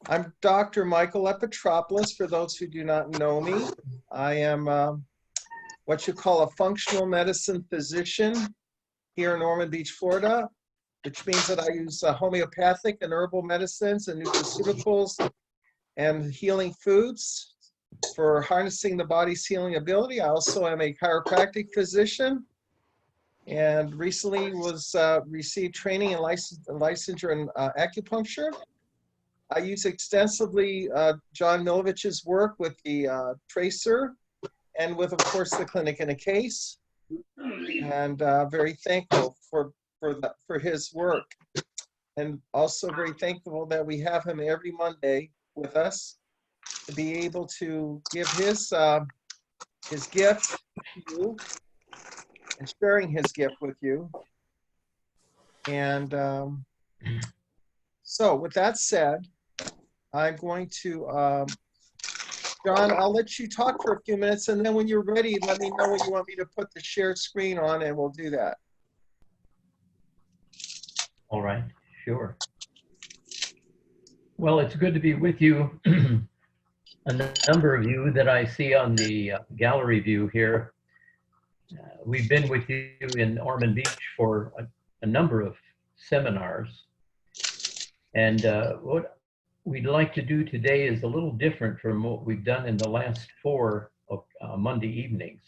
I'm Dr. Michael Epitropoulos, for those who do not know me. I am what you call a functional medicine physician here in Ormond Beach, Florida, which means that I use homeopathic and herbal medicines and nutraceuticals and healing foods for harnessing the body's healing ability. I also am a chiropractic physician and recently received training and licensure in acupuncture. I use extensively John Milovich's work with the tracer and with, of course, the clinic in a case, and very thankful for his work, and also very thankful that we have him every Monday with us to be able to give his gift to you and sharing his gift with you. And so with that said, I'm going to, John, I'll let you talk for a few minutes, and then when you're ready, let me know when you want me to put the shared screen on, and we'll do that. All right, sure. Well, it's good to be with you. A number of you that I see on the gallery view here. We've been with you in Ormond Beach for a number of seminars. And what we'd like to do today is a little different from what we've done in the last 4 Monday evenings.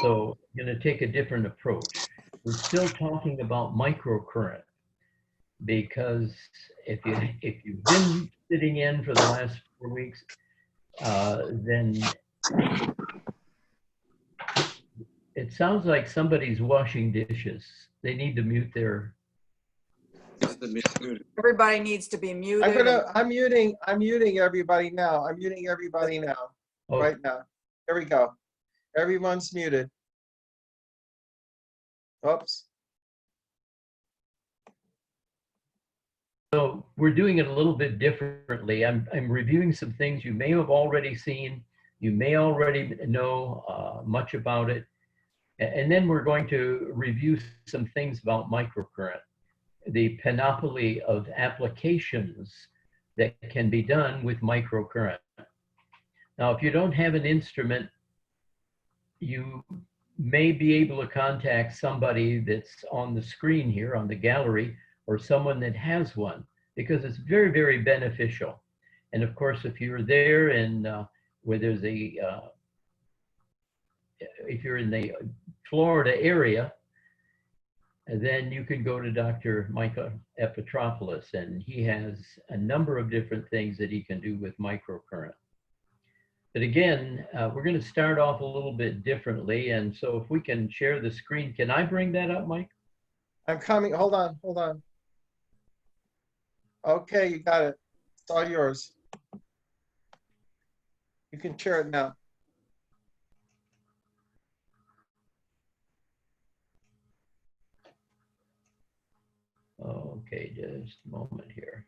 So we're going to take a different approach. We're still talking about microcurrent, because if you've been sitting in for the last 4 weeks, then it sounds like somebody's washing dishes. They need to mute their. Everybody needs to be muted. I'm muting everybody now. I'm muting everybody now. Oh. Right now. There we go. Everyone's muted. Oops. So we're doing it a little bit differently. I'm reviewing some things you may have already seen. You may already know much about it. And then we're going to review some things about microcurrent, the panoply of applications that can be done with microcurrent. Now, if you don't have an instrument, you may be able to contact somebody that's on the screen here on the gallery, or someone that has one, because it's very, very beneficial. And of course, if you're there and where there's if you're in the Florida area, then you can go to Dr. Michael Epitropoulos, and he has a number of different things that he can do with microcurrent. But again, we're going to start off a little bit differently. And so if we can share the screen, can I bring that up, Mike? I'm coming. Hold on. Okay, you got it. It's all yours. You can share it now. Okay, just a moment here.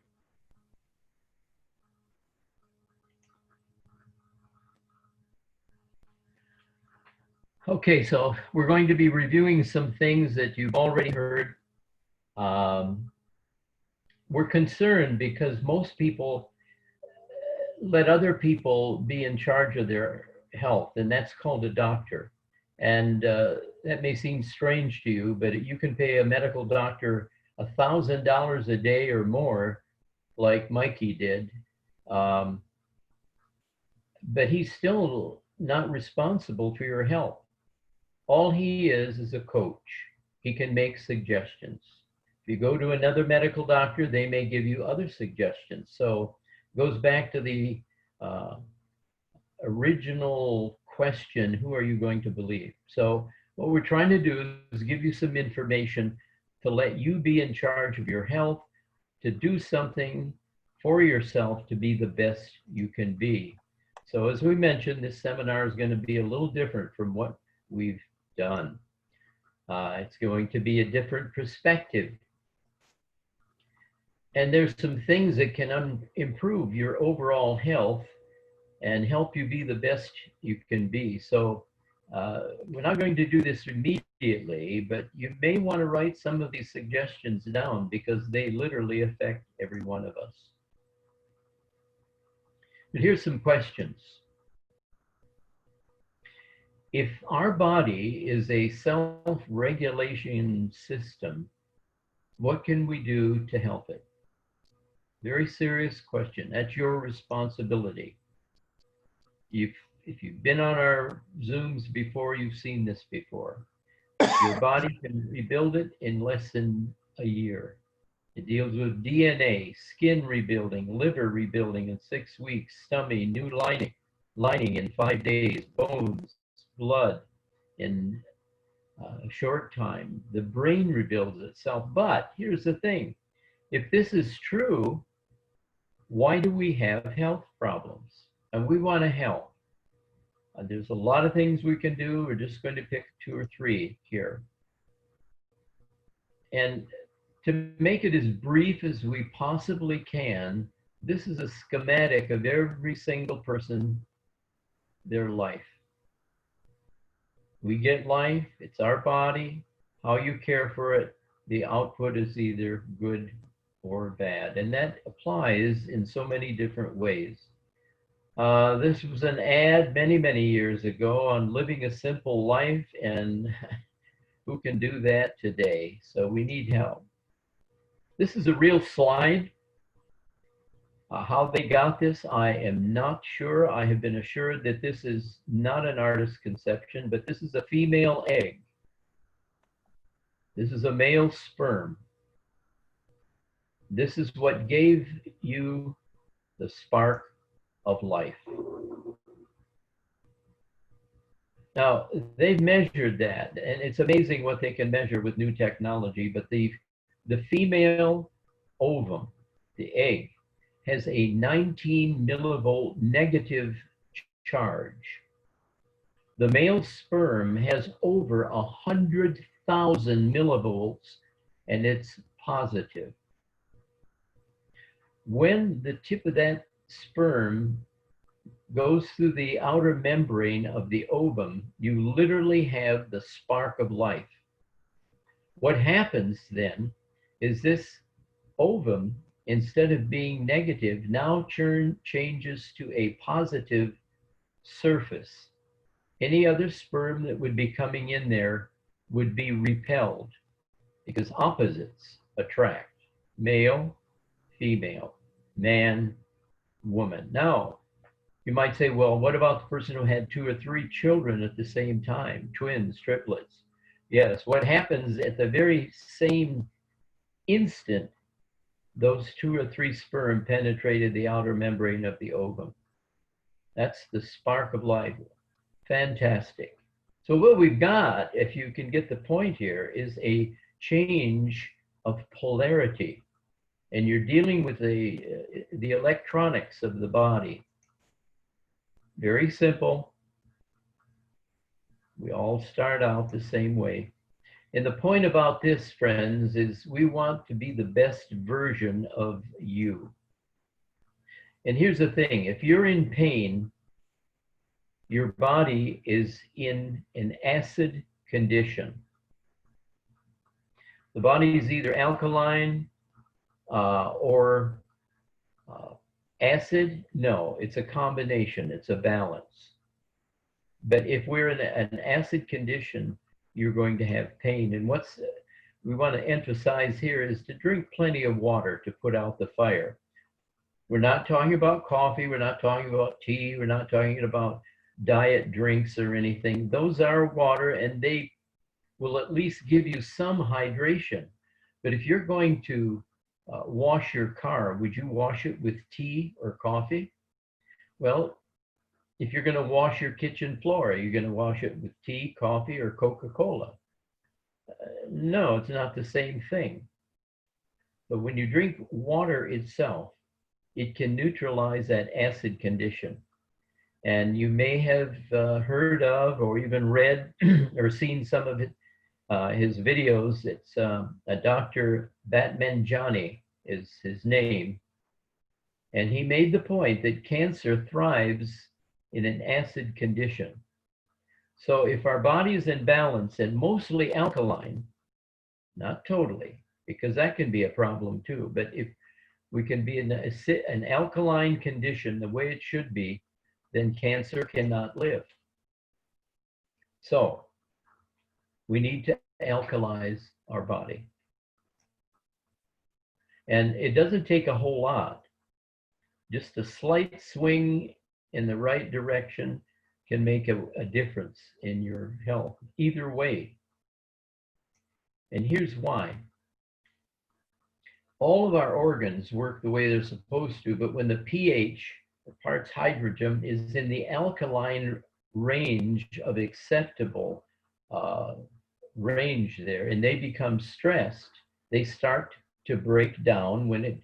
Okay, so we're going to be reviewing some things that you've already heard. We're concerned because most people let other people be in charge of their health, and that's called a doctor. And that may seem strange to you, but you can pay a medical doctor $1,000 a day or more, like Mikey did, but he's still not responsible for your health. All he is a coach. He can make suggestions. If you go to another medical doctor, they may give you other suggestions. So it goes back to the original question, who are you going to believe? So what we're trying to do is give you some information to let you be in charge of your health, to do something for yourself to be the best you can be. So as we mentioned, this seminar is going to be a little different from what we've done. It's going to be a different perspective. And there's some things that can improve your overall health and help you be the best you can be. So we're not going to do this immediately. immediately, but you may want to write some of these suggestions down because they literally affect every one of us. But here's some questions. If our body is a self-regulation system, what can we do to help it? Very serious question. That's your responsibility. If you've been on our Zooms before, you've seen this before. Your body can rebuild it in less than a year. It deals with DNA, skin rebuilding, liver rebuilding in 6 weeks, stomach, new lining in 5 days, bones, blood in a short time. The brain rebuilds itself. But here's the thing. If this is true, why do we have health problems? And we want to help. There's a lot of things we can do. We're just going to pick 2 or 3 here. And to make it as brief as we possibly can, this is a schematic of every single person, their life. We get life, it's our body, how you care for it, the output is either good or bad. And that applies in so many different ways. This was an ad many, many years ago on living a simple life, and who can do that today? So we need help. This is a real slide. How they got this, I am not sure. I have been assured that this is not an artist's conception, but this is a female egg. This is a male sperm. This is what gave you the spark of life. Now, they've measured that, and it's amazing what they can measure with new technology, but the female ovum, the egg, has a 19 millivolt negative charge. The male sperm has over 100,000 millivolts, and it's positive. When the tip of that sperm goes through the outer membrane of the ovum, you literally have the spark of life. What happens then is this ovum, instead of being negative, now changes to a positive surface. Any other sperm that would be coming in there would be repelled because opposites attract. Male, female, man, woman. Now, you might say, well, what about the person who had 2 or 3 children at the same time, twins, triplets? Yes, what happens at the very same instant, those 2 or 3 sperm penetrated the outer membrane of the ovum. That's the spark of life. Fantastic. So what we've got, if you can get the point here, is a change of polarity. And you're dealing with the electronics of the body. Very simple. We all start out the same way. And the point about this, friends, is we want to be the best version of you. And here's the thing, if you're in pain, your body is in an acid condition. The body is either alkaline or acid. No, it's a combination, it's a balance. But if we're in an acid condition, you're going to have pain. And what we want to emphasize here is to drink plenty of water to put out the fire. We're not talking about coffee, we're not talking about tea, we're not talking about diet drinks or anything. Those are water, and they will at least give you some hydration. But if you're going to wash your car, would you wash it with tea or coffee? Well, if you're going to wash your kitchen floor, are you going to wash it with tea, coffee, or Coca-Cola? No, it's not the same thing. But when you drink water itself, it can neutralize that acid condition. And you may have heard of or even read or seen some of it, his videos. It's a Dr. Batmanjani is his name. And he made the point that cancer thrives in an acid condition. So if our body is in balance and mostly alkaline, not totally, because that can be a problem too, but if we can be in an alkaline condition the way it should be, then cancer cannot live. So we need to alkalize our body. And it doesn't take a whole lot. Just a slight swing in the right direction can make a difference in your health, either way. And here's why. All of our organs work the way they're supposed to, but when the pH, or parts hydrogen, is in the alkaline range of acceptable range there, and they become stressed, they start to break down when it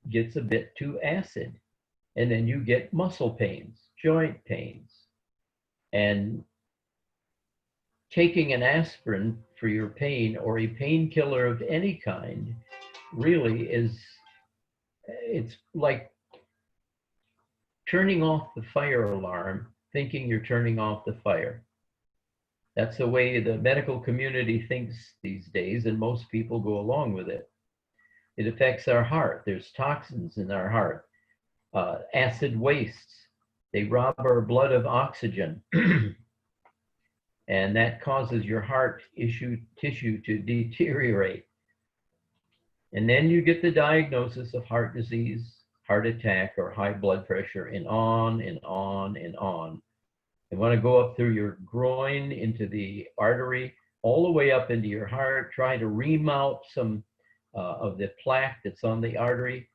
gets a bit too acid. And then you get muscle pains, joint pains. And taking an aspirin for your pain or a painkiller of any kind really is, it's like turning off the fire alarm, thinking you're turning off the fire. That's the way the medical community thinks these days, and most people go along with it. It affects our heart. There's toxins in our heart, acid wastes. They rob our blood of oxygen. And that causes your heart tissue to deteriorate. And then you get the diagnosis of heart disease, heart attack, or high blood pressure, and on and on and on. You want to go up through your groin into the artery, all the way up into your heart, try to ream out some of the plaque that's on the artery.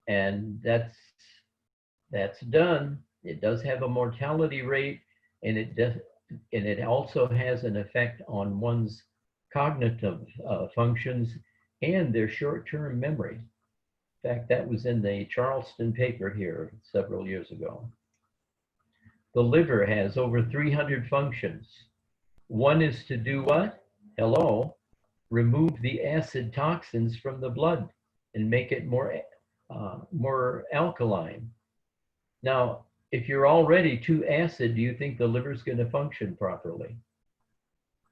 And that's done. It does have a mortality rate, and it also has an effect on one's cognitive functions and their short-term memory. In fact, that was in the Charleston paper here several years ago. The liver has over 300 functions. One is to do what? Hello, remove the acid toxins from the blood and make it more alkaline. Now, if you're already too acid, do you think the liver's going to function properly?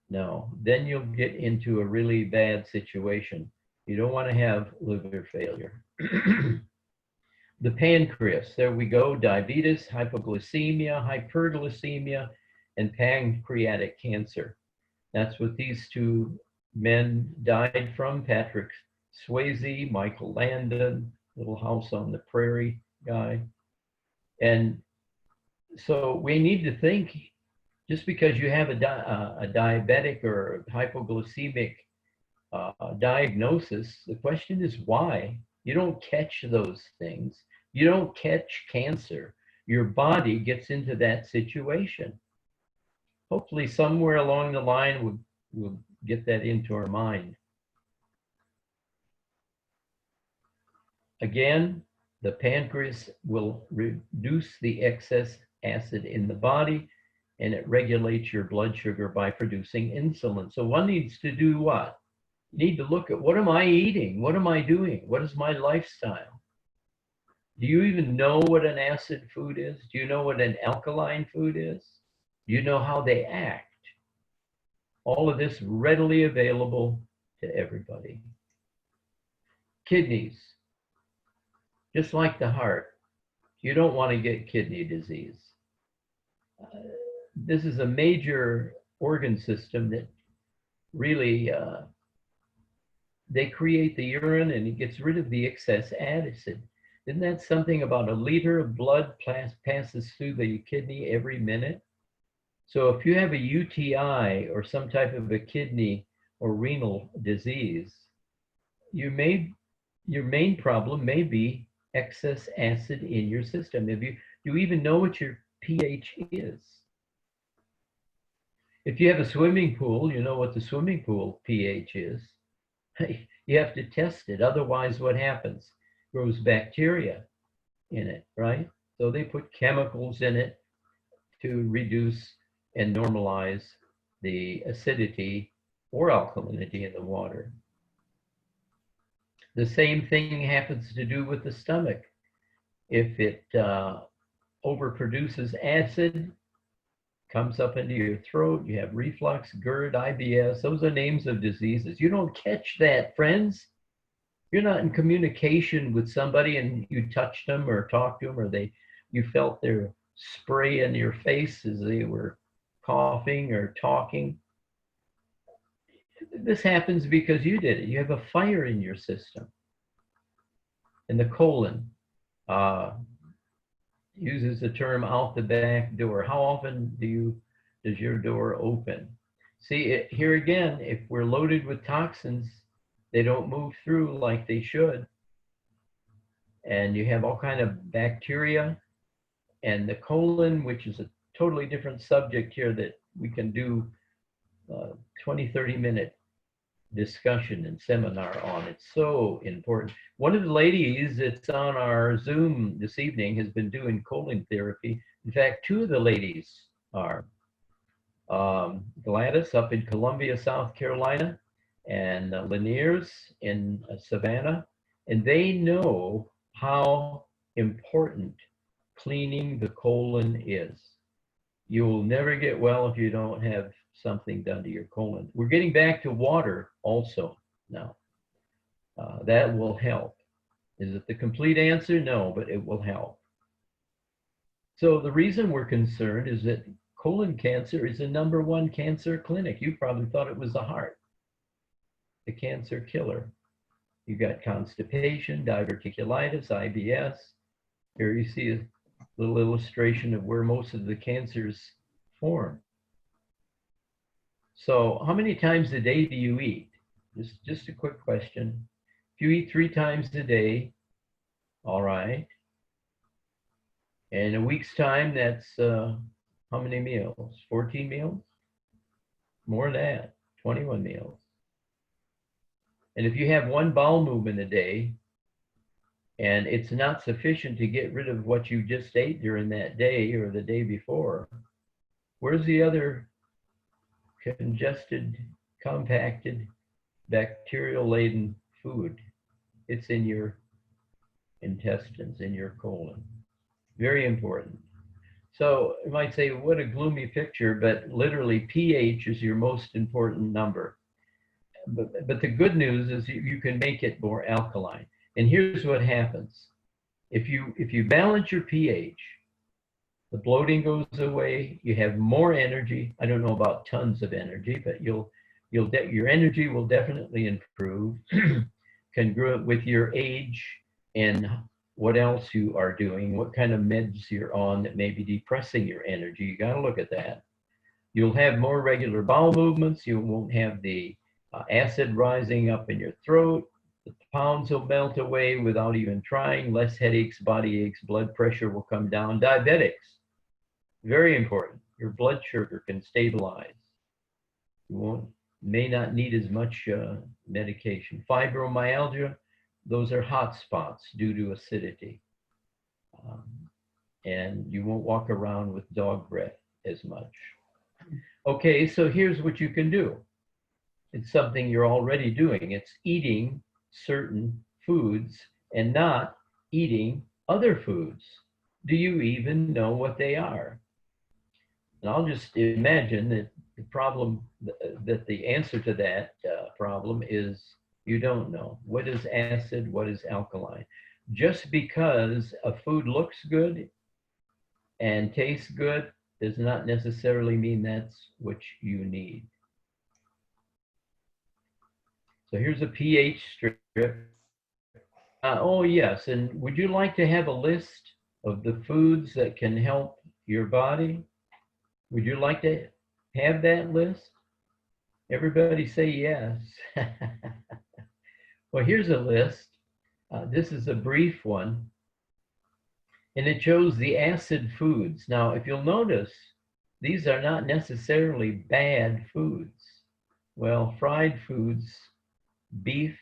No, then you'll get into a really bad situation. You don't want to have liver failure. The pancreas, there we go, diabetes, hypoglycemia, hyperglycemia, and pancreatic cancer. That's what these two men died from, Patrick Swayze, Michael Landon, Little House on the Prairie guy. And so we need to think, just because you have a diabetic or hypoglycemic diagnosis, the question is why? You don't catch those things. You don't catch cancer. Your body gets into that situation. Hopefully somewhere along the line we'll get that into our mind. Again, the pancreas will reduce the excess acid in the body, and it regulates your blood sugar by producing insulin. So one needs to do what? You need to look at, what am I eating? What am I doing? What is my lifestyle? Do you even know what an acid food is? Do you know what an alkaline food is? Do you know how they act? All of this readily available to everybody. Kidneys, just like the heart, you don't want to get kidney disease. This is a major organ system that really, they create the urine and it gets rid of the excess acid. Isn't that something about a liter of blood passes through the kidney every minute? So if you have a UTI or some type of a kidney or renal disease, your main problem may be excess acid in your system. Do you even know what your pH is? If you have a swimming pool, you know what the swimming pool pH is. You have to test it. Otherwise, what happens? Grows bacteria in it, right? So they put chemicals in it to reduce and normalize the acidity or alkalinity in the water. The same thing happens to do with the stomach. If it overproduces acid, comes up into your throat. You have reflux, GERD, IBS. Those are names of diseases. You don't catch that, friends. You're not in communication with somebody and you touched them or talked to them, or you felt their spray in your face as they were coughing or talking. This happens because you did it. You have a fire in your system. And the colon uses the term out the back door. How often does your door open? See, here again, if we're loaded with toxins, they don't move through like they should. And you have all kind of bacteria, and the colon, which is a totally different subject here that we can do 20, 30-minute discussion and seminar on. It's so important. One of the ladies that's on our Zoom this evening has been doing colon therapy. In fact, two of the ladies are Gladys up in Columbia, South Carolina, and Laniers in Savannah, and they know how important cleaning the colon is. You will never get well if you don't have something done to your colon. We're getting back to water also now. That will help. Is it the complete answer? No, but it will help. So the reason we're concerned is that colon cancer is the #1 cancer clinic. You probably thought it was the heart, the cancer killer. You got constipation, diverticulitis, IBS. Here you see a little illustration of where most of the cancers form. So how many times a day do you eat? Just a quick question. If you eat 3 times a day, all right. In a week's time, that's how many meals? 14 meals? More than that, 21 meals. And if you have 1 bowel movement a day, and it's not sufficient to get rid of what you just ate during that day or the day before, where's the other congested, compacted, bacterial-laden food? It's in your intestines, in your colon. Very important. So you might say, what a gloomy picture, but literally pH is your most important number. But the good news is you can make it more alkaline. And here's what happens. If you balance your pH, the bloating goes away, you have more energy. I don't know about tons of energy, but your energy will definitely improve, congruent with your age and what else you are doing, what kind of meds you're on that may be depressing your energy. You got to look at that. You'll have more regular bowel movements. You won't have the acid rising up in your throat. The pounds will melt away without even trying. Less headaches, body aches, blood pressure will come down. Diabetics, very important. Your blood sugar can stabilize. You may not need as much medication. Fibromyalgia, those are hot spots due to acidity. And you won't walk around with dog breath as much. Okay, so here's what you can do. It's something you're already doing. It's eating certain foods and not eating other foods. Do you even know what they are? And I'll just imagine that the problem, that the answer to that problem is you don't know. What is acid? What is alkaline? Just because a food looks good and tastes good does not necessarily mean that's what you need. So here's a pH strip. Oh yes, and would you like to have a list of the foods that can help your body? Would you like to have that list? Everybody say yes. Well, here's a list. This is a brief one. And it shows the acid foods. Now, if you'll notice, these are not necessarily bad foods. Well, fried foods, beef,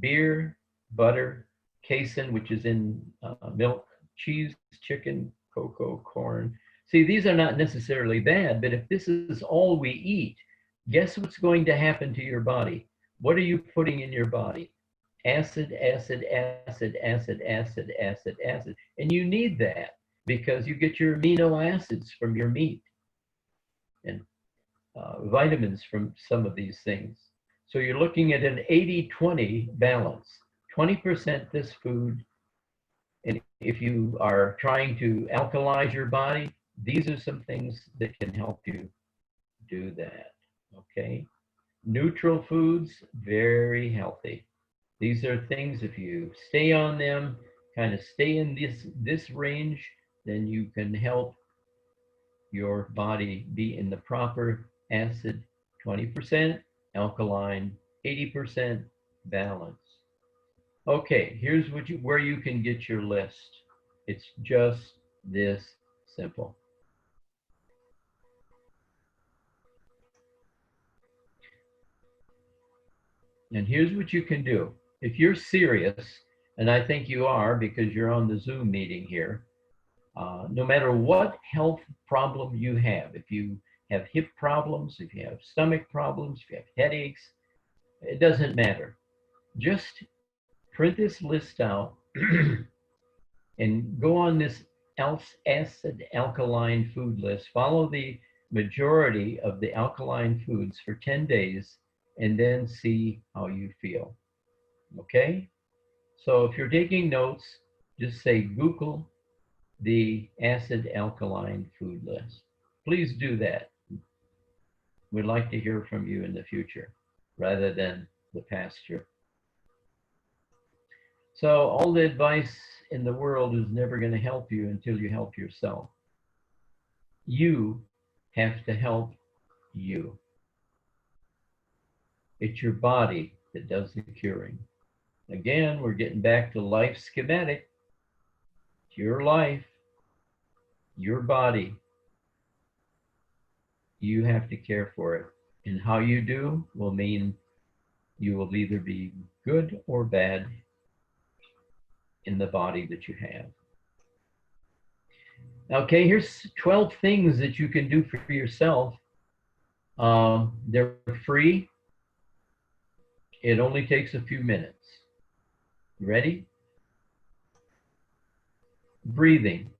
beer, butter, casein, which is in milk, cheese, chicken, cocoa, corn. See, these are not necessarily bad, but if this is all we eat, guess what's going to happen to your body? What are you putting in your body? Acid, acid, acid, acid, acid, acid, acid. And you need that because you get your amino acids from your meat. and vitamins from some of these things. So you're looking at an 80-20 balance. 20% this food, and if you are trying to alkalize your body, these are some things that can help you do that, okay? Neutral foods, very healthy. These are things, if you stay on them, kind of stay in this range, then you can help your body be in the proper acid 20%, alkaline 80% balance. Okay, here's where you can get your list. It's just this simple. And here's what you can do. If you're serious, and I think you are because you're on the Zoom meeting here, no matter what health problem you have, if you have hip problems, if you have stomach problems, if you have headaches, it doesn't matter. Just print this list out and go on this acid alkaline food list. Follow the majority of the alkaline foods for 10 days and then see how you feel. Okay? So if you're taking notes, just say Google the acid alkaline food list. Please do that. We'd like to hear from you in the future rather than the past year. So all the advice in the world is never going to help you until you help yourself. You have to help you. It's your body that does the curing. Again, we're getting back to life schematic. It's your life, your body. You have to care for it. And how you do will mean you will either be good or bad in the body that you have. Okay, here's 12 things that you can do for yourself. They're free. It only takes a few minutes. Ready? Breathing.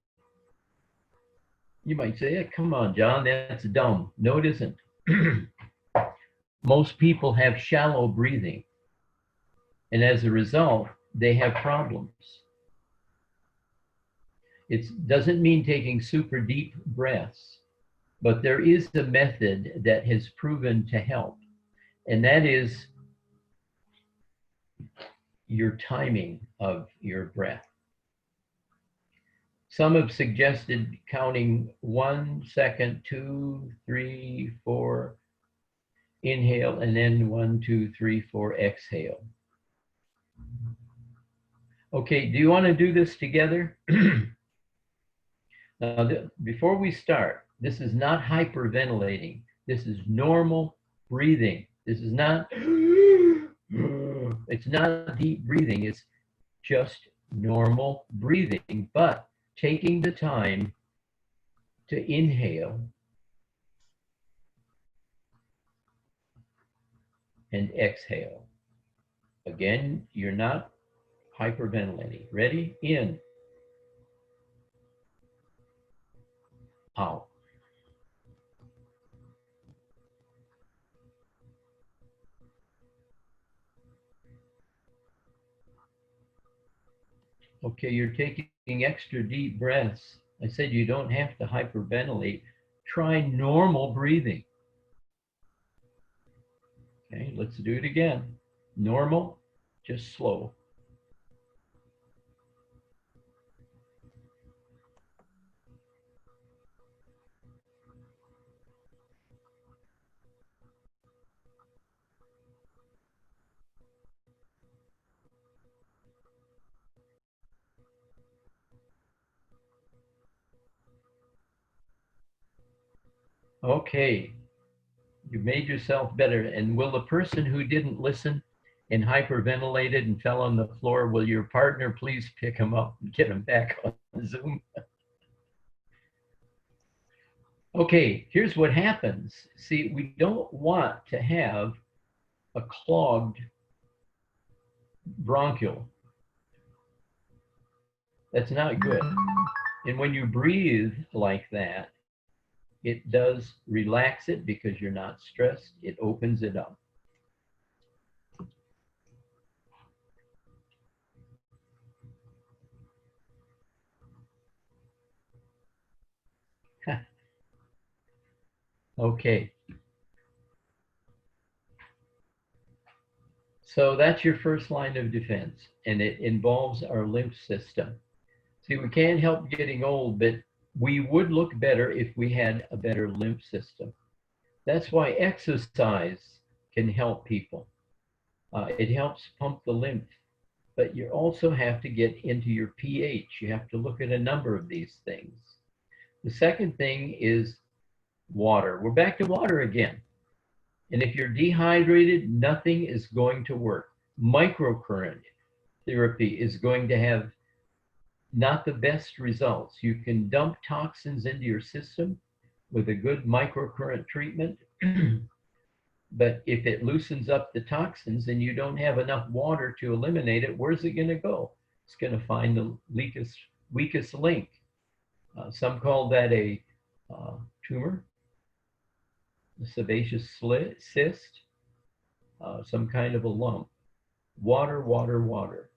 You might say, hey, come on, John, that's dumb. No, it isn't. Most people have shallow breathing. And as a result, they have problems. It doesn't mean taking super deep breaths, but there is a method that has proven to help. And that is your timing of your breath. Some have suggested counting 1 second, 2, 3, 4, inhale, and then 1, 2, 3, 4, exhale. Okay, do you want to do this together? Now, before we start, this is not hyperventilating. This is normal breathing. This is not, it's not deep breathing. It's just normal breathing, but taking the time to inhale and exhale. Again, you're not hyperventilating. Ready? In. Out. Okay, you're taking extra deep breaths. I said you don't have to hyperventilate. Try normal breathing. Okay, let's do it again. Normal, just slow. Okay, you made yourself better. And will the person who didn't listen and hyperventilated and fell on the floor, will your partner please pick him up and get him back on Zoom? Okay, here's what happens. See, we don't want to have a clogged bronchial. That's not good. And when you breathe like that, It does relax it because you're not stressed. It opens it up. Okay. So that's your first line of defense, and it involves our lymph system. See, we can't help getting old, but we would look better if we had a better lymph system. That's why exercise can help people. It helps pump the lymph, but you also have to get into your pH. You have to look at a number of these things. The second thing is water. We're back to water again. And if you're dehydrated, nothing is going to work. Microcurrent therapy is going to have not the best results. You can dump toxins into your system with a good microcurrent treatment, but if it loosens up the toxins and you don't have enough water to eliminate it, where's it going to go? It's going to find the weakest link. Some call that a tumor, a sebaceous cyst, some kind of a lump. Water, water, water.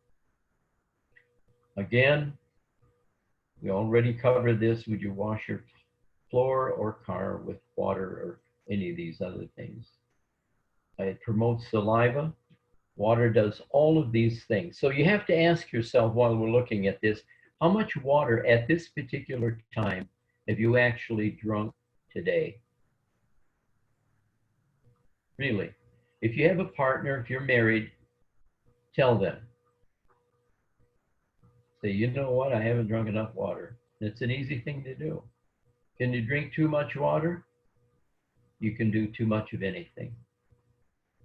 Again, we already covered this. Would you wash your floor or car with water or any of these other things? It promotes saliva. Water does all of these things. So you have to ask yourself while we're looking at this, how much water at this particular time have you actually drunk today? Really. If you have a partner, if you're married, tell them. Say, you know what, I haven't drunk enough water. It's an easy thing to do. Can you drink too much water? You can do too much of anything.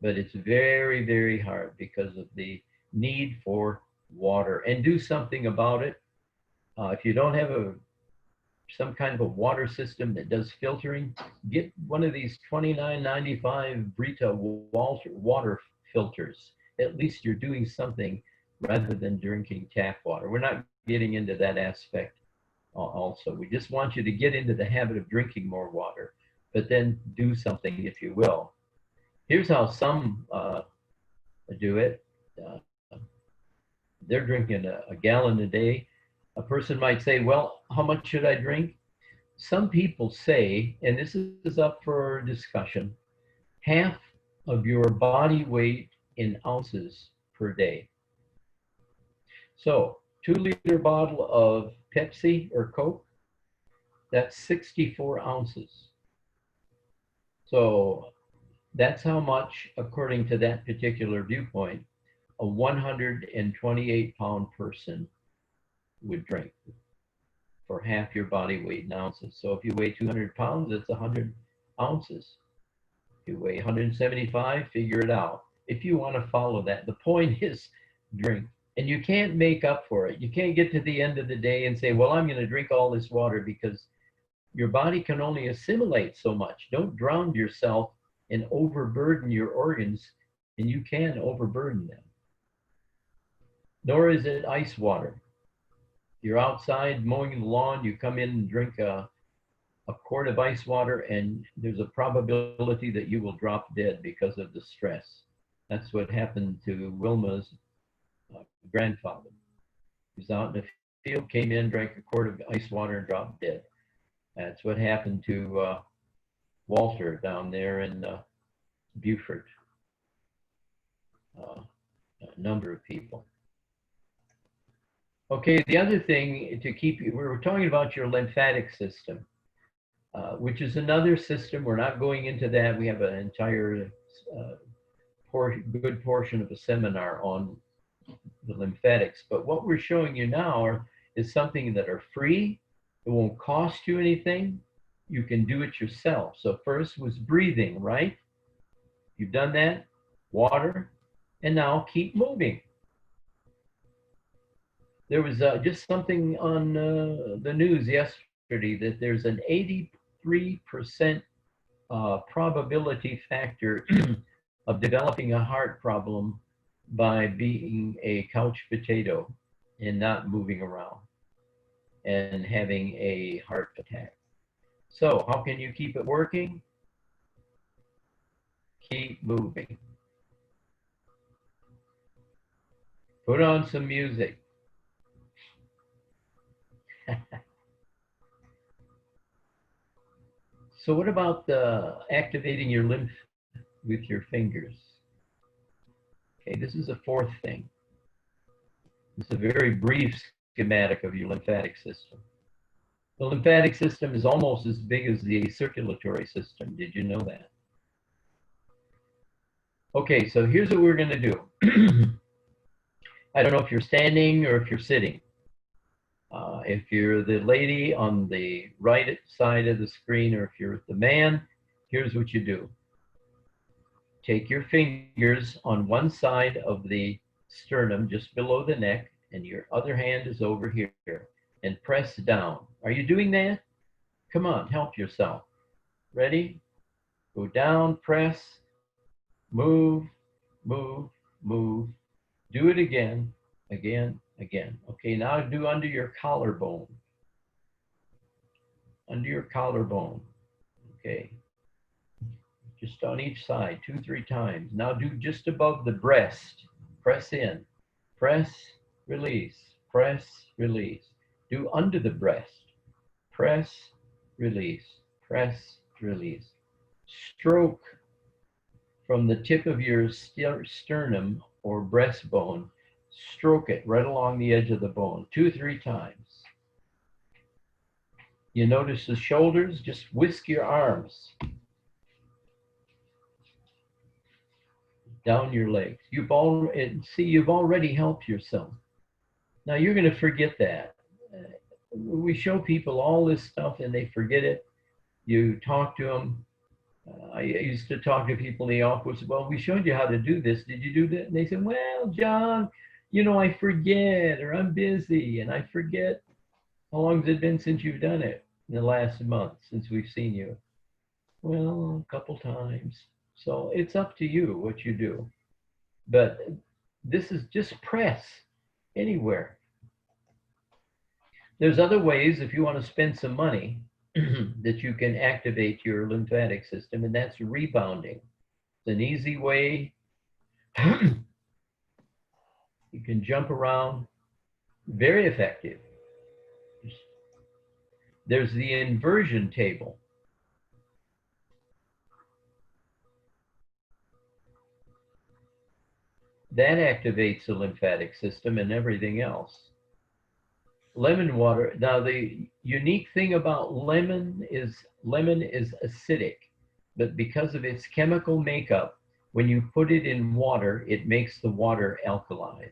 But it's very, very hard because of the need for water. And do something about it. If you don't have some kind of a water system that does filtering, get one of these $29.95 Brita water filters. At least you're doing something rather than drinking tap water. We're not getting into that aspect also. We just want you to get into the habit of drinking more water, but then do something if you will. Here's how some do it. They're drinking a gallon a day. A person might say, well, how much should I drink? Some people say, and this is up for discussion, half of your body weight in ounces per day. So 2-liter bottle of Pepsi or Coke, that's 64 ounces. So that's how much, according to that particular viewpoint, a 128-pound person would drink for half your body weight in ounces. So if you weigh 200 pounds, it's 100 ounces. If you weigh 175, figure it out. If you want to follow that, the point is drink. And you can't make up for it. You can't get to the end of the day and say, well, I'm going to drink all this water, because your body can only assimilate so much. Don't drown yourself and overburden your organs, and you can overburden them. Nor is it ice water. You're outside mowing the lawn, you come in and drink a quart of ice water, and there's a probability that you will drop dead because of the stress. That's what happened to Wilma's grandfather. He was out in the field, came in, drank a quart of ice water, and dropped dead. That's what happened to Walter down there in Beaufort. A number of people. Okay, the other thing to keep you, we were talking about your lymphatic system, which is another system. We're not going into that. We have an entire good portion of a seminar on the lymphatics. But what we're showing you now is something that are free. It won't cost you anything. You can do it yourself. So first was breathing, right? You've done that, water, and now keep moving. There was just something on the news yesterday that there's an 83% probability factor of developing a heart problem by being a couch potato and not moving around and having a heart attack. So how can you keep it working? Keep moving. Put on some music. So what about activating your lymph with your fingers? Okay, this is the fourth thing. It's a very brief schematic of your lymphatic system. The lymphatic system is almost as big as the circulatory system. Did you know that? Okay, so here's what we're going to do. I don't know if you're standing or if you're sitting. If you're the lady on the right side of the screen or if you're the man, here's what you do. Take your fingers on one side of the sternum, just below the neck, and your other hand is over here, and press down. Are you doing that? Come on, help yourself. Ready? Go down, press, move, move, move. Do it again, again, again. Okay, now do under your collarbone. Under your collarbone. Okay. Just on each side, 2-3 times. Now do just above the breast. Press in. Press, release. Press, release. Do under the breast. Press, release. Press, release. Stroke from the tip of your sternum or breastbone. Stroke it right along the edge of the bone, 2-3 times. You notice the shoulders? Just whisk your arms down your legs. You've already helped yourself. Now you're going to forget that. We show people all this stuff and they forget it. You talk to them. I used to talk to people in the office. Well, we showed you how to do this. Did you do that? And they said, well, John, I forget, or I'm busy, and I forget. How long has it been since you've done it? In the last month, since we've seen you? Well, a couple times. So it's up to you what you do. But this is just press anywhere. There's other ways if you want to spend some money that you can activate your lymphatic system, and that's rebounding. It's an easy way. You can jump around, very effective. There's the inversion table. That activates the lymphatic system and everything else. Lemon water. Now the unique thing about lemon is acidic, but because of its chemical makeup, when you put it in water, it makes the water alkaline.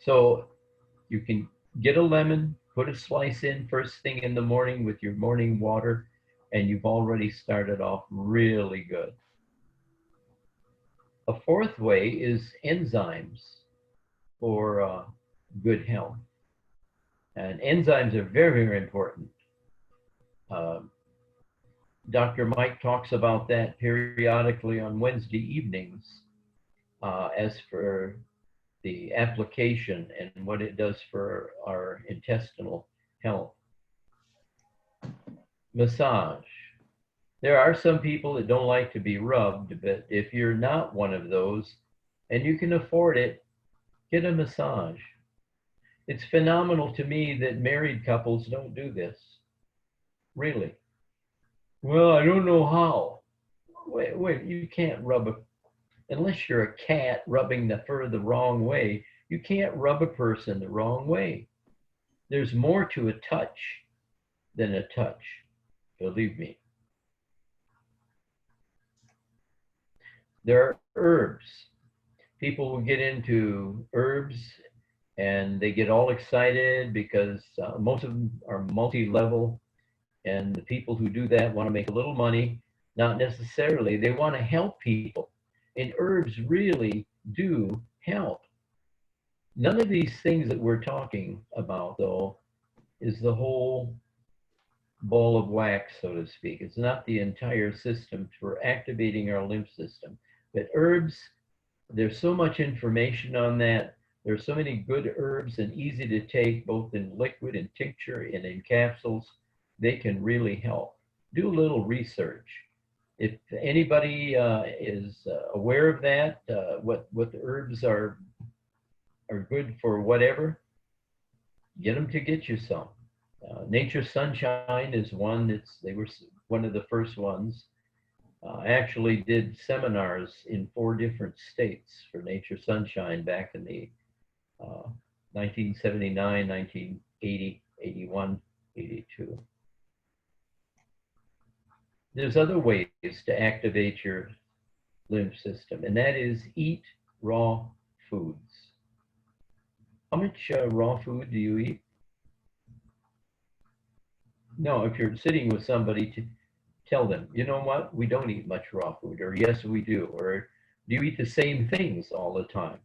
So you can get a lemon, put a slice in first thing in the morning with your morning water, and you've already started off really good. A fourth way is enzymes for good health. And enzymes are very, very important. Dr. Mike talks about that periodically on Wednesday evenings as for the application and what it does for our intestinal health. Massage. There are some people that don't like to be rubbed, but if you're not one of those and you can afford it, get a massage. It's phenomenal to me that married couples don't do this. Really. Well, I don't know how. Wait, you can't rub unless you're a cat rubbing the fur the wrong way, you can't rub a person the wrong way. There's more to a touch than a touch, believe me. There are herbs. People will get into herbs and they get all excited because most of them are multi-level, and the people who do that want to make a little money. Not necessarily. They want to help people, and herbs really do help. None of these things that we're talking about, though, is the whole ball of wax, so to speak. It's not the entire system for activating our lymph system. But herbs, there's so much information on that. There's so many good herbs and easy to take, both in liquid and tincture and in capsules. They can really help. do a little research. If anybody is aware of that, what the herbs are good for whatever, get them to get you some. Nature Sunshine is one. They were one of the first ones. I actually did seminars in 4 different states for Nature Sunshine back in the 1979, 1980, 81, 82. There's other ways to activate your lymph system, and that is eat raw foods. How much raw food do you eat? No, if you're sitting with somebody, to tell them, you know what, we don't eat much raw food, or yes, we do, or do you eat the same things all the time?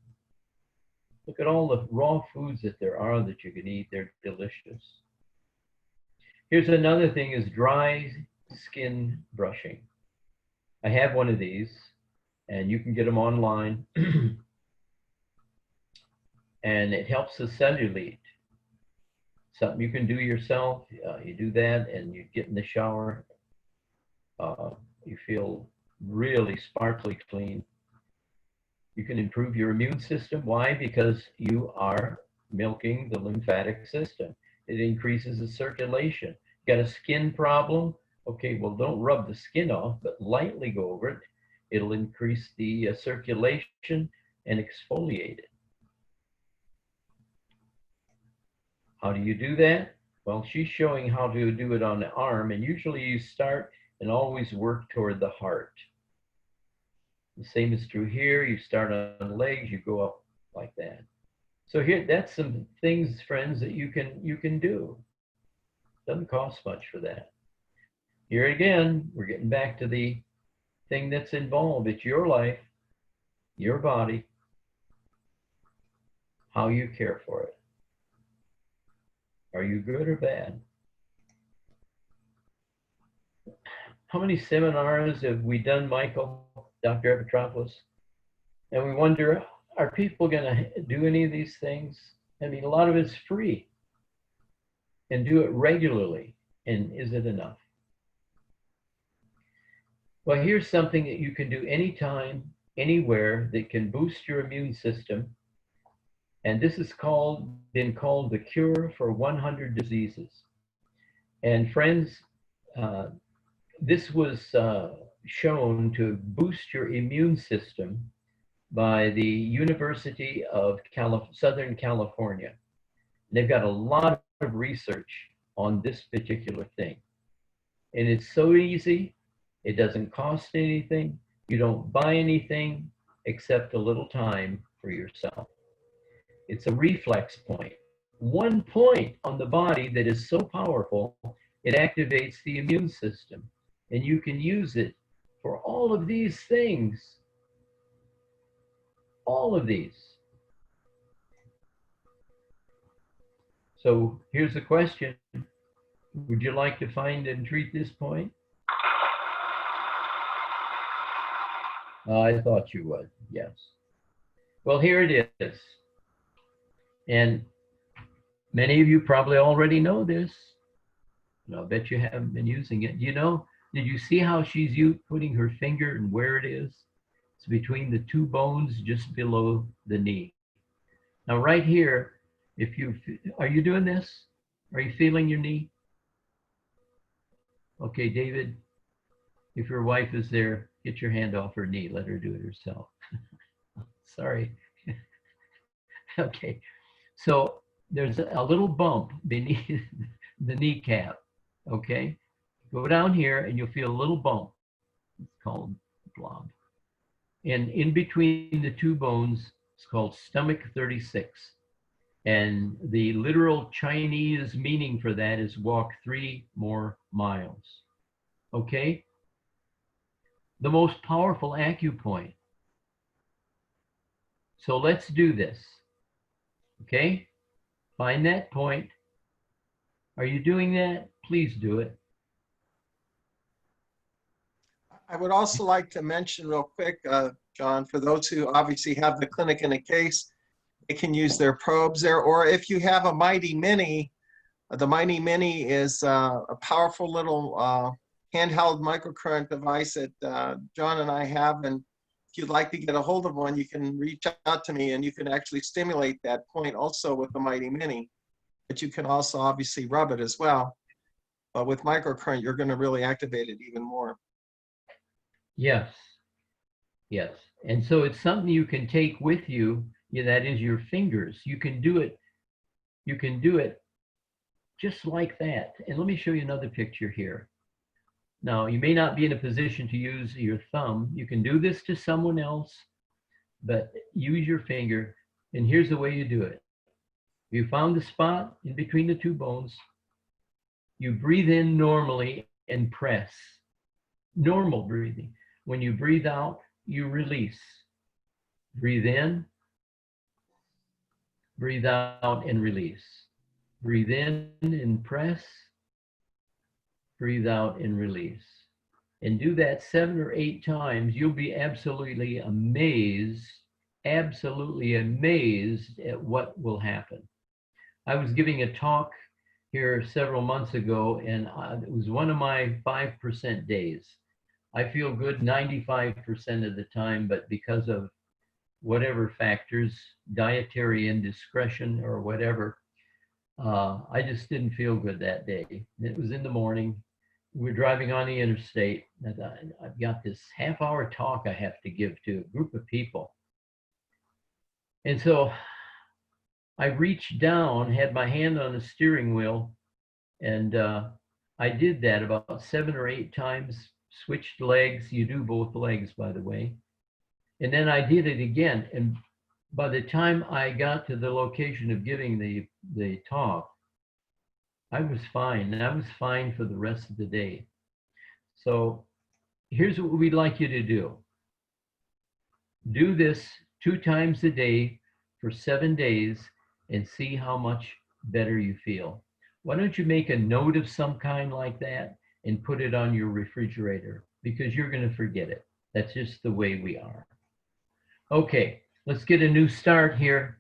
Look at all the raw foods that there are that you can eat. They're delicious. Here's another thing is dry skin brushing. I have one of these, and you can get them online. And it helps the cellulite. Something you can do yourself. You do that, and you get in the shower. You feel really sparkly clean. You can improve your immune system. Why? Because you are milking the lymphatic system. It increases the circulation. Got a skin problem? Okay, well, don't rub the skin off, but lightly go over it. It'll increase the circulation and exfoliate it. How do you do that? Well, she's showing how to do it on the arm, and usually you start and always work toward the heart. The same is true here. You start on the legs, you go up like that. So here, that's some things, friends, that you can do. Doesn't cost much for that. Here again, we're getting back to the thing that's involved. It's your life, your body, how you care for it. Are you good or bad? How many seminars have we done, Michael, Dr. Epitropoulos? And we wonder, are people going to do any of these things? I mean, a lot of it's free. And do it regularly. And is it enough? Well, here's something that you can do anytime, anywhere, that can boost your immune system. And this has been called the cure for 100 diseases. And friends, this was shown to boost your immune system by the University of Southern California. They've got a lot of research on this particular thing. And it's so easy. It doesn't cost anything. You don't buy anything except a little time for yourself. It's a reflex point. One point on the body that is so powerful, it activates the immune system. And you can use it for all of these things. All of these. So here's the question. Would you like to find and treat this point? I thought you would, yes. Well, here it is. And many of you probably already know this. And I'll bet you haven't been using it. Did you see how she's putting her finger and where it is? It's between the 2 bones just below the knee. Now right here, are you doing this? Are you feeling your knee? Okay, David, if your wife is there, get your hand off her knee. Let her do it herself. Sorry. Okay, so there's a little bump beneath the kneecap, okay? Go down here and you'll feel a little bump. It's called blob. And in between the 2 bones, it's called stomach 36. And the literal Chinese meaning for that is walk 3 more miles, okay? The most powerful acupoint. So let's do this, okay? Find that point. Are you doing that? Please do it. I would also like to mention real quick, John, for those who obviously have the clinic in a case, they can use their probes there. Or if you have a Mighty Mini, the Mighty Mini is a powerful little handheld microcurrent device that John and I have. And if you'd like to get a hold of one, you can reach out to me and you can actually stimulate that point also with the Mighty Mini. But you can also obviously rub it as well. But with microcurrent, you're going to really activate it even more. Yes, yes. And so it's something you can take with you, that is your fingers. You can do it just like that. And let me show you another picture here. Now, you may not be in a position to use your thumb. You can do this to someone else, but use your finger. And here's the way you do it. You found the spot in between the two bones. You breathe in normally and press. Normal breathing. When you breathe out, you release. Breathe in, breathe out, and release. Breathe in and press. Breathe out and release. And do that 7 or 8 times. You'll be absolutely amazed at what will happen. I was giving a talk here several months ago, and it was one of my 5% days. I feel good 95% of the time, but because of whatever factors, dietary indiscretion or whatever, I just didn't feel good that day. It was in the morning. We're driving on the interstate. And I've got this half-hour talk I have to give to a group of people. And so I reached down, had my hand on the steering wheel, and I did that about 7 or 8 times, switched legs. You do both legs, by the way. And then I did it again. And by the time I got to the location of giving the talk, I was fine. And I was fine for the rest of the day. So here's what we'd like you to do. Do this 2 times a day for 7 days and see how much better you feel. Why don't you make a note of some kind like that and put it on your refrigerator, because you're going to forget it. That's just the way we are. Okay, let's get a new start here.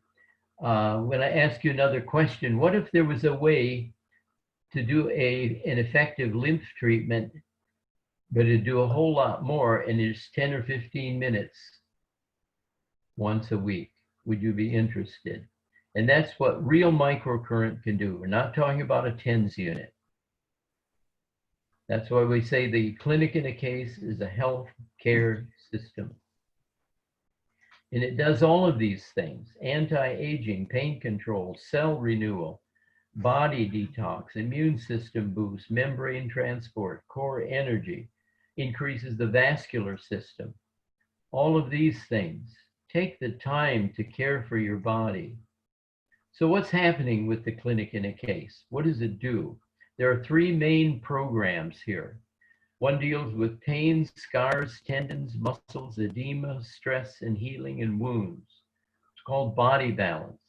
When I ask you another question, what if there was a way to do an effective lymph treatment, but to do a whole lot more, and it's 10 or 15 minutes once a week? Would you be interested? And that's what real microcurrent can do. We're not talking about a TENS unit. That's why we say the clinic in a case is a health care system. And it does all of these things: anti-aging, pain control, cell renewal, body detox, immune system boost, membrane transport, core energy, increases the vascular system. All of these things. Take the time to care for your body. So what's happening with the clinic in a case? What does it do? There are 3 main programs here. One deals with pain, scars, tendons, muscles, edema, stress, and healing and wounds. It's called Body Balance.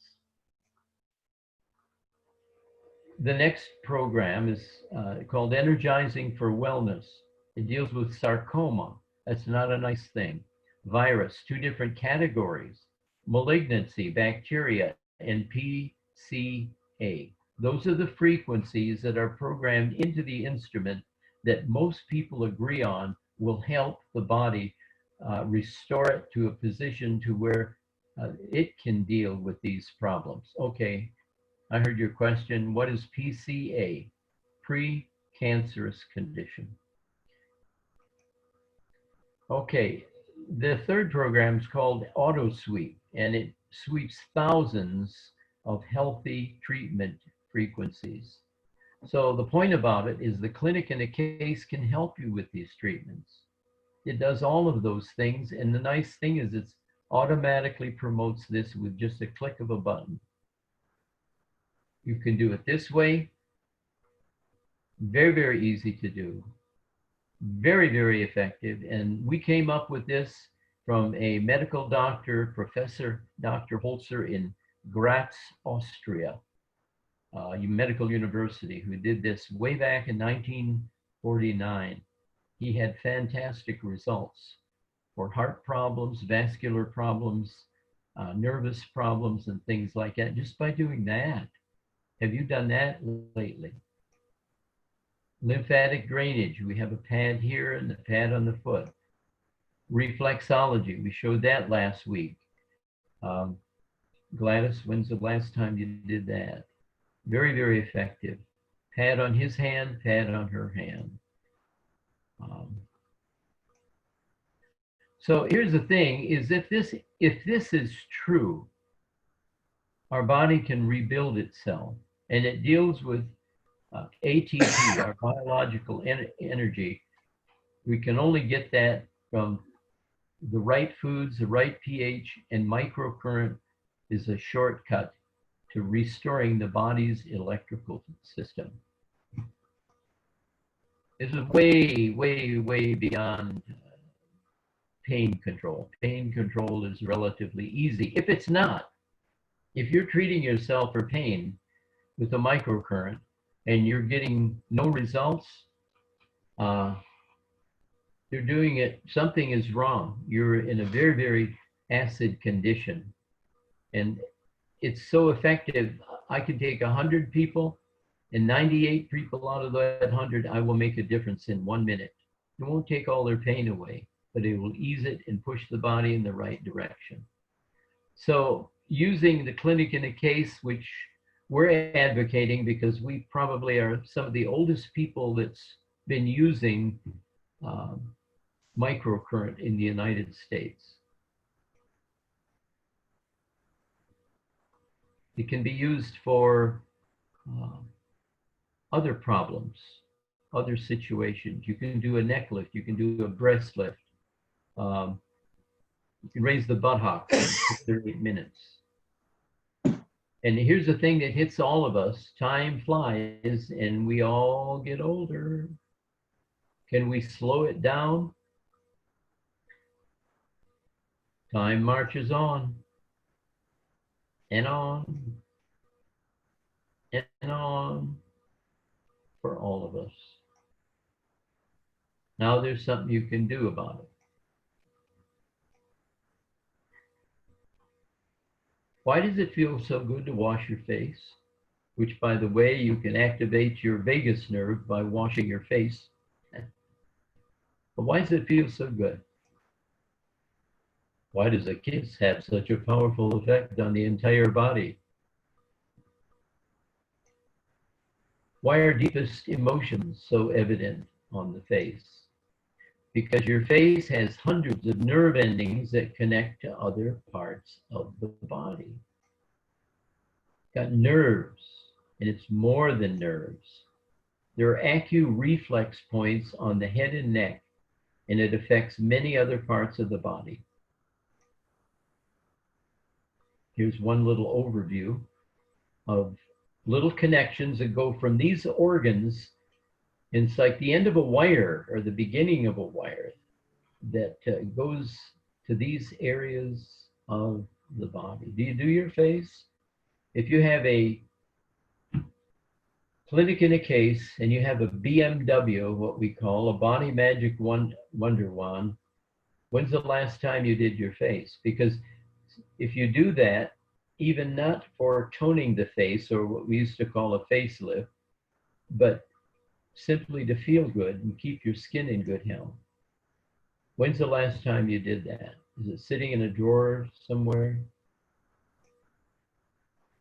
The next program is called Energizing for Wellness. It deals with sarcoma. That's not a nice thing. Virus, 2 different categories: malignancy, bacteria, and PCA. Those are the frequencies that are programmed into the instrument that most people agree on will help the body restore it to a position to where it can deal with these problems. Okay, I heard your question. What is PCA? Pre-cancerous condition. Okay, the third program is called Auto Sweep, and it sweeps thousands of healthy treatment frequencies. So the point about it is the clinic in a case can help you with these treatments. It does all of those things, and the nice thing is it automatically promotes this with just a click of a button. You can do it this way. Very, very easy to do. Very, very effective. And we came up with this from a medical doctor, Professor Dr. Holzer in Graz, Austria, medical university, who did this way back in 1949. He had fantastic results for heart problems, vascular problems, nervous problems, and things like that, just by doing that. Have you done that lately? Lymphatic drainage, we have a pad here and a pad on the foot. Reflexology, we showed that last week. Gladys, when's the last time you did that? Very, very effective. Pad on his hand, pad on her hand. So here's the thing, is if this is true, our body can rebuild itself, and it deals with ATP, our biological energy. We can only get that from the right foods, the right pH, and microcurrent is a shortcut to restoring the body's electrical system. This is way, way, way beyond pain control. Pain control is relatively easy. If it's not, if you're treating yourself for pain with a microcurrent and you're getting no results, you're doing it, something is wrong. You're in a very, very acid condition. And it's so effective. I can take 100 people and 98 people out of that 100, I will make a difference in 1 minute. It won't take all their pain away, but it will ease it and push the body in the right direction. So using the clinic in a case, which we're advocating because we probably are some of the oldest people that's been using microcurrent in the United States. It can be used for other problems, other situations. You can do a neck lift, you can do a breast lift. You can raise the buttocks for 38 minutes. And here's the thing that hits all of us, time flies and we all get older. Can we slow it down? Time marches on and on and on for all of us. Now there's something you can do about it. Why does it feel so good to wash your face? Which, by the way, you can activate your vagus nerve by washing your face. But why does it feel so good? Why does a kiss have such a powerful effect on the entire body? Why are deepest emotions so evident on the face? Because your face has hundreds of nerve endings that connect to other parts of the body. Got nerves, and it's more than nerves. There are acu-reflex points on the head and neck, and it affects many other parts of the body. Here's one little overview of little connections that go from these organs. It's like the end of a wire or the beginning of a wire that goes to these areas of the body. Do you do your face? If you have a clinic in a case and you have a BMW, what we call a body magic wonder wand, when's the last time you did your face? Because if you do that, even not for toning the face or what we used to call a facelift, but simply to feel good and keep your skin in good health. When's the last time you did that? Is it sitting in a drawer somewhere?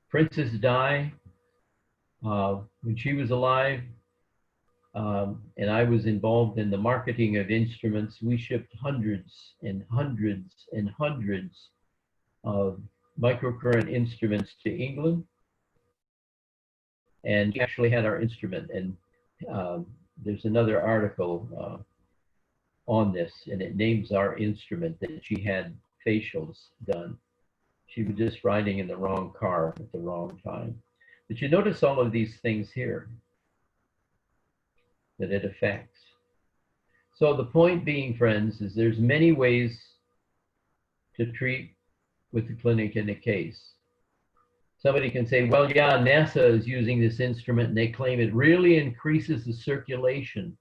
Princess Di, when she was alive, and I was involved in the marketing of instruments, we shipped hundreds and hundreds and hundreds of microcurrent instruments to England. And we actually had our instrument, and there's another article on this, and it names our instrument that she had facials done. She was just riding in the wrong car at the wrong time. But you notice all of these things here that it affects. So the point being, friends, is there's many ways to treat with the clinic in a case. Somebody can say, well, yeah, NASA is using this instrument and they claim it really increases the circulation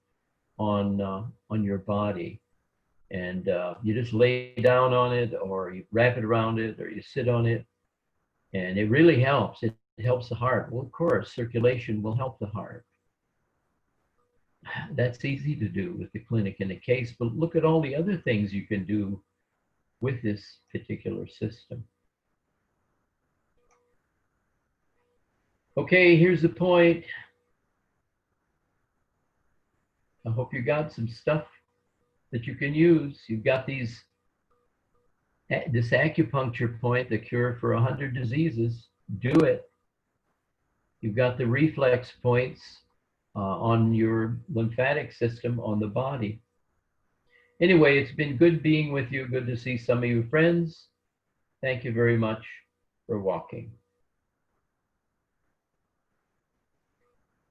on your body. And you just lay down on it, or you wrap it around it, or you sit on it, and it really helps. It helps the heart. Well, of course, circulation will help the heart. That's easy to do with the clinic in a case, but look at all the other things you can do with this particular system. Okay, here's the point. I hope you got some stuff that you can use. You've got this acupuncture point, the cure for 100 diseases. Do it. You've got the reflex points on your lymphatic system on the body. Anyway, it's been good being with you. Good to see some of you friends. Thank you very much for walking.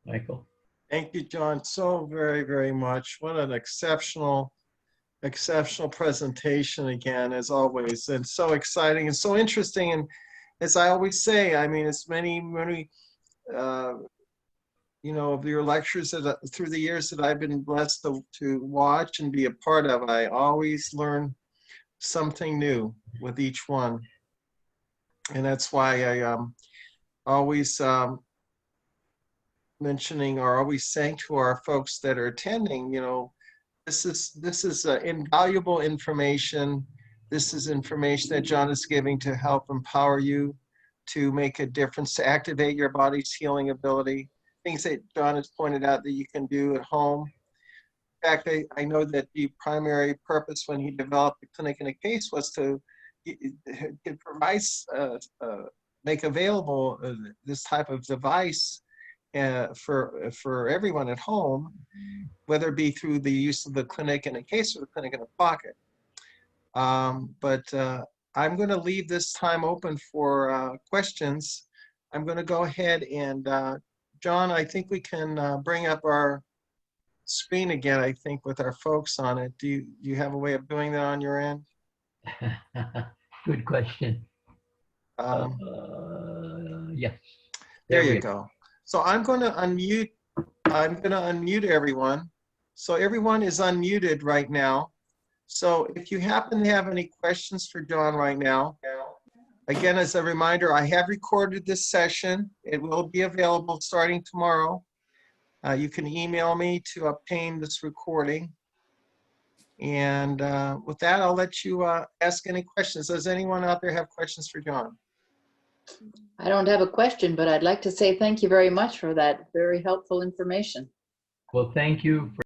Michael? Thank you, John, so very, very much. What an exceptional presentation again, as always, and so exciting and so interesting. And as I always say, I mean, it's many, you know, of your lectures that through the years that I've been blessed to watch and be a part of, I always learn something new with each one. And that's why I always mentioning or always saying to our folks that are attending, you know, this is invaluable information. This is information that John is giving to help empower you to make a difference, to activate your body's healing ability. Things that John has pointed out that you can do at home. In fact, I know that the primary purpose when he developed the clinic in a case was to provide, make available this type of device for everyone at home, whether it be through the use of the clinic in a case or the clinic in a pocket. I'm going to leave this time open for questions. I'm going to go ahead and, John, I think we can bring up our screen again, I think, with our folks on it. Do you have a way of doing that on your end? Good question. Yes. There you go. So I'm going to unmute everyone. So everyone is unmuted right now. So if you happen to have any questions for John right now, again, as a reminder, I have recorded this session. It will be available starting tomorrow. You can email me to obtain this recording. And with that, I'll let you ask any questions. Does anyone out there have questions for John? I don't have a question, but I'd like to say thank you very much for that very helpful information. Well, thank you for